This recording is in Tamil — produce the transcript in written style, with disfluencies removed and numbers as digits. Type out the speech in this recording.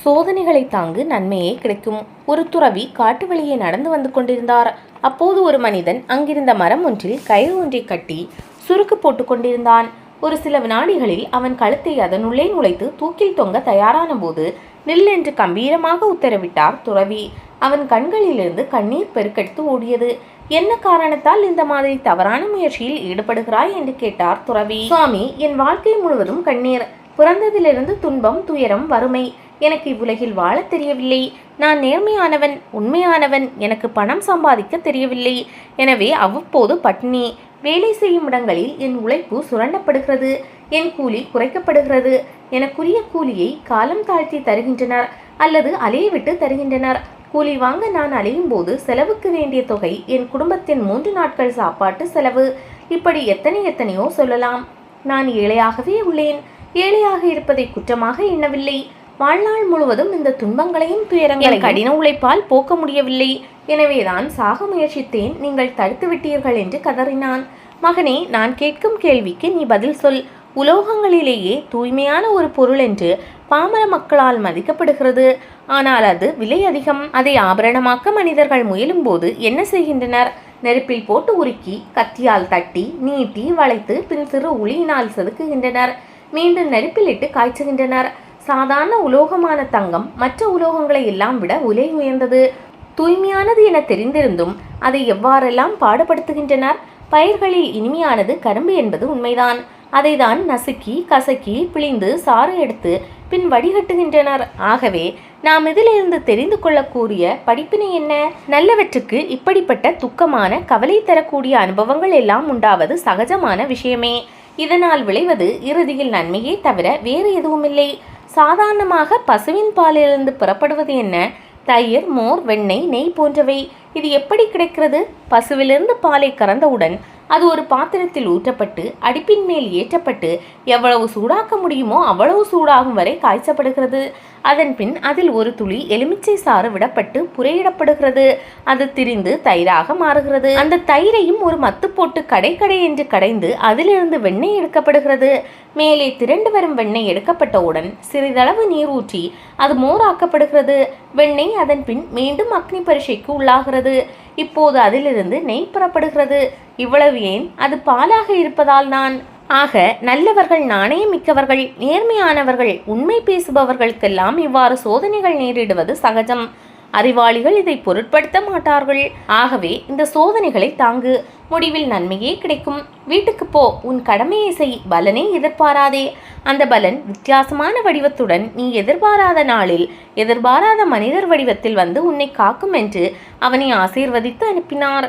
சோதனைகளை தாங்கு நன்மையே கிடைக்கும். ஒரு துறவி காட்டு வழியே நடந்து வந்து கொண்டிருந்தார். அப்போது ஒரு மனிதன் அங்கிருந்த மரம் ஒன்றில் கயிறு ஒன்றை கட்டி சுருக்கு போட்டு கொண்டிருந்தான். ஒரு சில வினாடிகளில் அவன் கழுத்தை அதனுள்ளே நுழைத்து தூக்கில் தொங்க தயாரான போது நில் என்று கம்பீரமாக உத்தரவிட்டார் துறவி. அவன் கண்களிலிருந்து கண்ணீர் பெருக்கெடுத்து ஓடியது. என்ன காரணத்தால் இந்த மாதிரி தவறான முயற்சியில் ஈடுபடுகிறாய் என்று கேட்டார் துறவி. சுவாமி, என் வாழ்க்கை முழுவதும் கண்ணீர். பிறந்ததிலிருந்து துன்பம், துயரம், வறுமை. எனக்கு இவ்வுலகில் வாழ தெரியவில்லை. நான் நேர்மையானவன், உண்மையானவன். எனக்கு பணம் சம்பாதிக்க தெரியவில்லை. எனவே அவ்வப்போது பட்டினி. வேலை செய்யும் இடங்களில் என் உழைப்பு சுரண்டப்படுகிறது. என் கூலி குறைக்கப்படுகிறது. எனக்குரிய கூலியை காலம் தாழ்த்தி தருகின்றனர் அல்லது அலைய விட்டு தருகின்றனர். கூலி வாங்க நான் அலையும் போது செலவுக்கு வேண்டிய தொகை என் குடும்பத்தின் 3 நாட்கள் சாப்பாட்டு செலவு. இப்படி எத்தனையோ சொல்லலாம். நான் ஏழையாகவே உள்ளேன். ஏழையாக இருப்பதை குற்றமாக எண்ணவில்லை. வாழ்நாள் முழுவதும் இந்த துன்பங்களையும் துயரங்களையும் கடின உழைப்பால் போக்க முடியவில்லை. எனவேதான் சாக முயற்சித்தேன். நீங்கள் தடுத்து விட்டீர்கள் என்று கதறினான். மகனே, நான் கேட்கும் கேள்விக்கு நீ பதில் சொல். உலோகங்களிலேயே தூய்மையான ஒரு பொருள் என்று பாமர மக்களால் மதிக்கப்படுகிறது. ஆனால் அது விலை அதிகம். அதை ஆபரணமாக்க மனிதர்கள் முயலும் போது என்ன செய்கின்றனர்? நெருப்பில் போட்டு உருக்கி, கத்தியால் தட்டி, நீட்டி, வளைத்து, பின் சிறு உளியினால் செதுக்குகின்றனர். மீண்டும் நெருப்பில் இட்டு காய்ச்சுகின்றனர். சாதாரண உலோகமான தங்கம் மற்ற உலோகங்களை எல்லாம் விட விலை உயர்ந்தது. தூய்மையானது என தெரிந்திருந்தும் அதை எவ்வாறெல்லாம் பாடுபடுத்துகின்றனர். பயிர்களில் இனிமையானது கரும்பு என்பது உண்மைதான். அதை தான் நசுக்கி, கசக்கி, பிழிந்து, சாறு எடுத்து பின் வடிகட்டுகின்றனர். ஆகவே நாம் இதிலிருந்து தெரிந்து கொள்ளக்கூடிய படிப்பினை என்ன? நல்லவற்றுக்கு இப்படிப்பட்ட துக்கமான, கவலை தரக்கூடிய அனுபவங்கள் எல்லாம் உண்டாவது சகஜமான விஷயமே. இதனால் விளைவது இறுதியில் நன்மையே தவிர வேறு எதுவுமில்லை. சாதாரணமாக பசுவின் பாலிலிருந்து புறப்படுவது என்ன? தயிர், மோர், வெண்ணெய், நெய் போன்றவை. இது எப்படி கிடைக்கிறது? பசுவிலிருந்து பாலை கறந்தவுடன் அது ஒரு பாத்திரத்தில் ஊற்றப்பட்டு அடுப்பின் மேல் ஏற்றப்பட்டு எவ்வளவு சூடாக்க முடியுமோ அவ்வளவு சூடாகும் வரை காய்ச்சப்படுகிறது. அதன் பின் அதில் ஒரு துளி எலுமிச்சை சாறு விடப்பட்டு புரையிடப்படுகிறது. அது திரிந்து தயிராக மாறுகிறது. அந்த தயிரையும் ஒரு மத்து போட்டு கடை என்று கடைந்து அதிலிருந்து வெண்ணெய் எடுக்கப்படுகிறது. மேலே திரண்டு வரும் வெண்ணெய் எடுக்கப்பட்டவுடன் சிறிதளவு நீர் ஊற்றி அது மோராக்கப்படுகிறது. வெண்ணெய் அதன் பின் மீண்டும் அக்னி பரீட்சைக்கு உள்ளாகிறது. இப்போது அதிலிருந்து நெய் பெறப்படுகிறது. இவ்வளவு ஏன்? அது பாலாக இருப்பதால் நான். ஆக நல்லவர்கள், நாணயம் மிக்கவர்கள், நேர்மையானவர்கள், உண்மை பேசுபவர்களுக்கெல்லாம் இவ்வாறு சோதனைகள் நேரிடுவது சகஜம். அறிவாளிகள் இதை பொருட்படுத்த மாட்டார்கள். ஆகவே இந்த சோதனைகளை தாங்கு. முடிவில் நன்மையே கிடைக்கும். வீட்டுக்கு போ, உன் கடமையை செய், பலனை எதிர்பாராதே. அந்த பலன் வித்தியாசமான வடிவத்துடன் நீ எதிர்பாராத நாளில் எதிர்பாராத மனிதர் வடிவத்தில் வந்து உன்னை காக்கும் என்று அவனை ஆசீர்வதித்து அனுப்பினார்.